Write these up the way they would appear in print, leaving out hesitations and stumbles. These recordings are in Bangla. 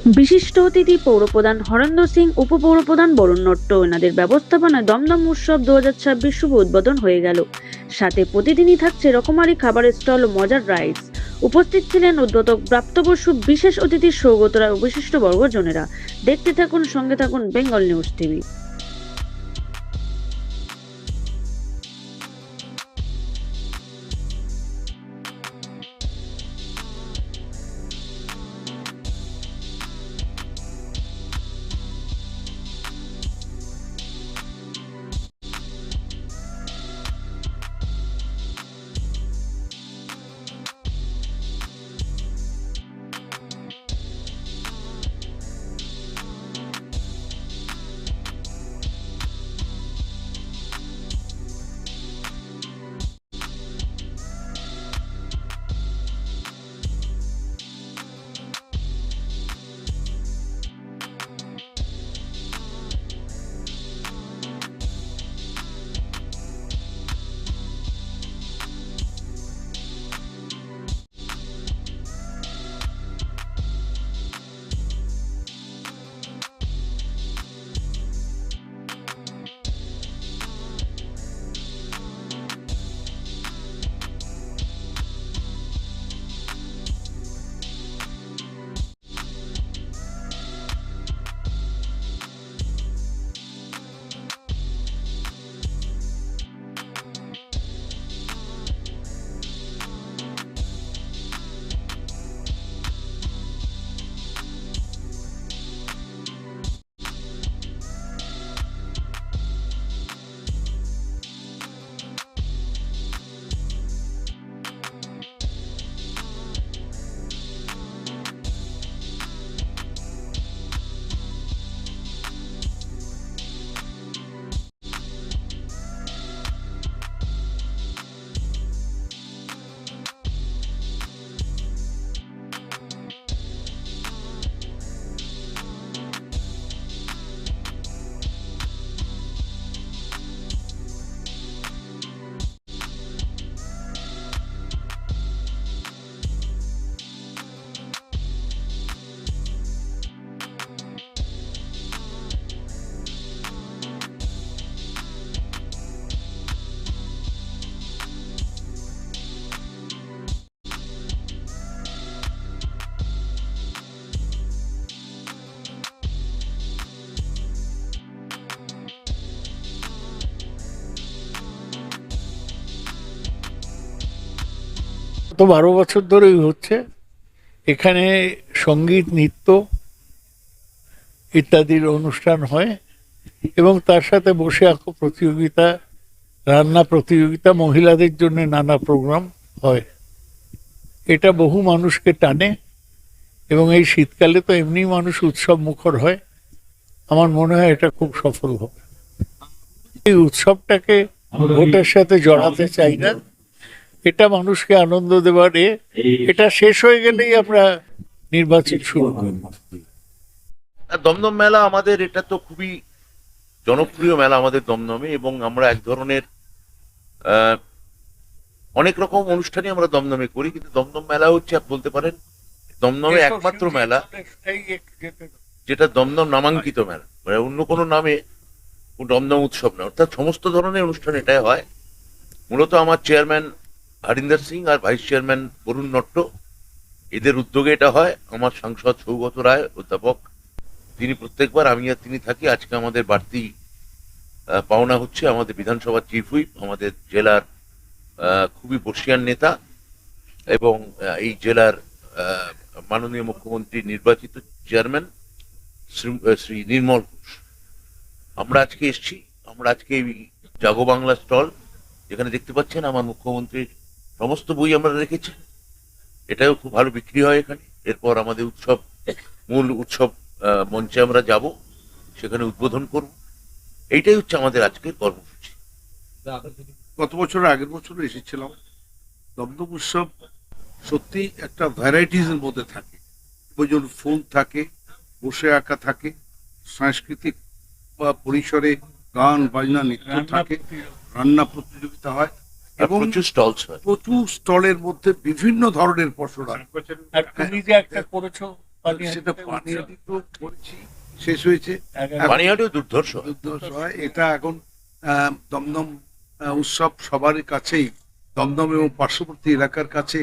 বিশিষ্ট অতিথি পৌরপ্রধান হরেন্দ্র সিং, উপপৌরপ্রধান বরুণ নট্ট। এনাদের ব্যবস্থাপনায় দমদম উৎসব 2026 শুভ উদ্বোধন হয়ে গেল। সাথে প্রতিদিনই থাকছে রকমারি খাবারের স্টল ও মজার রাইডস। উপস্থিত ছিলেন উদ্বোধক, প্রাপ্তবয়স্ক, বিশেষ অতিথি সৌগত রায় ও বিশিষ্ট বর্গজনেরা। দেখতে থাকুন, সঙ্গে থাকুন বেঙ্গল নিউজ টিভি। তো 12 বছর ধরেই হচ্ছে। এখানে সঙ্গীত, নৃত্য ইত্যাদির অনুষ্ঠান হয় এবং তার সাথে বসে আঁকো প্রতিযোগিতা, রান্না প্রতিযোগিতা, মহিলাদের জন্য নানা প্রোগ্রাম হয়। এটা বহু মানুষকে টানে এবং এই শীতকালে তো এমনি মানুষ উৎসব মুখর হয়। আমার মনে হয় এটা খুব সফল হবে। এই উৎসবটাকে ভোটের সাথে জড়াতে চাই না, এটা মানুষকে আনন্দ দেবার এটা শেষ হয়ে গেলেই আমরা নির্বাচন শুরু করব। দমদম মেলা আমাদের এটা তো খুবই জনপ্রিয় মেলা আমাদের দমদমে, এবং আমরা এক ধরনের অনেক রকম অনুষ্ঠানই আমরা দমদমে করি, কিন্তু দমদম মেলা হচ্ছে বলতে পারেন দমদমে একমাত্র মেলা যেটা দমদম নামাঙ্কিত মেলা, মানে অন্য কোনো নামে দমদম উৎসব না, অর্থাৎ সমস্ত ধরনের অনুষ্ঠান এটাই হয়। মূলত আমার চেয়ারম্যান হরিন্দর সিং আর ভাইস চেয়ারম্যান বরুণ নট্ট, এদের উদ্যোগে এটা হয়। আমার সাংসদ সৌগত রায় অধ্যাপক, তিনি প্রত্যেকবার আমি আর তিনি থাকি। আজকে আমাদের বাড়তি পাওনা হচ্ছে আমাদের বিধানসভার চিফ হুইপ, আমাদের জেলার খুবই বর্ষিয়ান নেতা এবং এই জেলার মাননীয় মুখ্যমন্ত্রী নির্বাচিত চেয়ারম্যান শ্রী নির্মল ঘোষ। আমরা আজকে এসছি, আমরা আজকে এই জাগো বাংলা স্টল, যেখানে দেখতে পাচ্ছেন আমার মুখ্যমন্ত্রীর সমস্ত বই আমরা রেখেছি, এটাও খুব ভালো বিক্রি হয় এখানে। এরপর আমাদের উৎসব, মূল উৎসব মঞ্চে আমরা যাব, সেখানে উদ্বোধন করব। এইটাই হচ্ছে আমাদের আজকের কর্মসূচি। গত বছর আগের বছর এসেছিলাম। দমদম উৎসব সত্যি একটা ভ্যারাইটিজের মধ্যে থাকে। প্রয়োজন ফুল থাকে, বসে আঁকা থাকে, সাংস্কৃতিক পরিসরে গান বাজনা নৃত্য থাকে, রান্না প্রতিযোগিতা হয় এবং প্রচুর স্টলস হয়, প্রচুর স্টলের মধ্যে বিভিন্ন ধরনের পসরা। আর তুমি যে একটা করেছো সেটা পানিহাটি তো বলছি শেষ হয়েছে, পানিহাটিও দুর্ধর্ষ। দুর্ধর্ষ হয়। এটা এখন দমদম উৎসব সবারই কাছেই, দমদম এবং পার্শ্ববর্তী এলাকার কাছে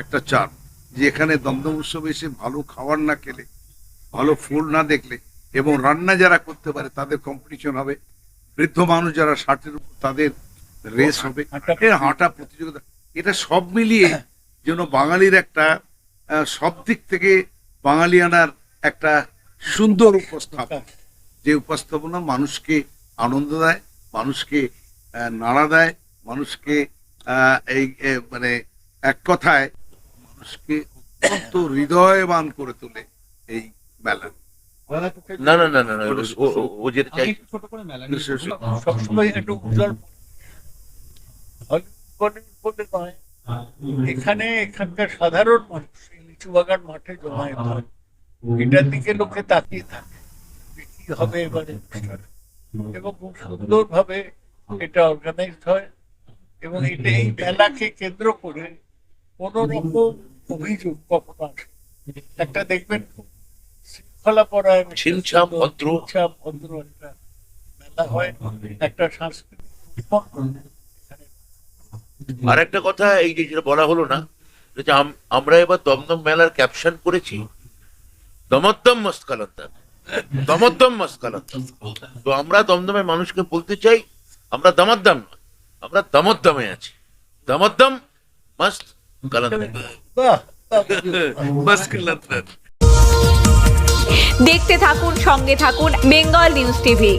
একটা চার, যে এখানে দমদম উৎসবে এসে ভালো খাবার না খেলে, ভালো ফুল না দেখলে, এবং রান্না যারা করতে পারে তাদের কম্পিটিশন হবে, বৃদ্ধ মানুষ যারা 60-এর উপর তাদের রেস হবে, হাঁটা প্রতিযোগিতা, এটা সব মিলিয়ে যেন বাঙালির একটা সব দিক থেকে বাঙালিয়ানার একটা সুন্দর উপস্থাপন, যে উপস্থাপনা মানুষকে আনন্দ দেয়, মানুষকে নাড়া দেয়, মানুষকে এই মানে এক কথায় মানুষকে অত্যন্ত হৃদয়বান করে তোলে এই মেলা। না না না না না, ও যেটা চাই সবসময় একটু উজ্জ্বল বলে নয়, এখানে এখানকার সাধারণ মানুষ লিচু বাগান মাঠে জমায়েত হয়, এটার দিকে লোকে তাকিয়ে থাকে কি হবে এবারে অনুষ্ঠান, এবং খুব সুন্দর ভাবে এটা অর্গানাইজড হয়। এবং এটা এই মেলাকে কেন্দ্র করে কোন রকম অভিযোগ কখনো আসে, একটা দেখবেন শৃঙ্খলা পরায় ছিমছাম ভদ্র ভদ্র একটা মেলা হয়, একটা সাংস্কৃতিক। আর একটা কথা, এই যে যেটা বলা হলো না, যে আমরা এবার দমদম মেলার ক্যাপশন করেছি দমদ্দম মস্কালন্তর, দমদ্দম মস্কালন্তর। তো আমরা দমদমের মানুষকে বলতে চাই, আমরা দমদ্দম নয়, আমরা দমদ্দমে আছি, দমদ্দম মস্ত কালন্তর। দেখতে থাকুন, সঙ্গে থাকুন বেঙ্গল নিউজ টিভি।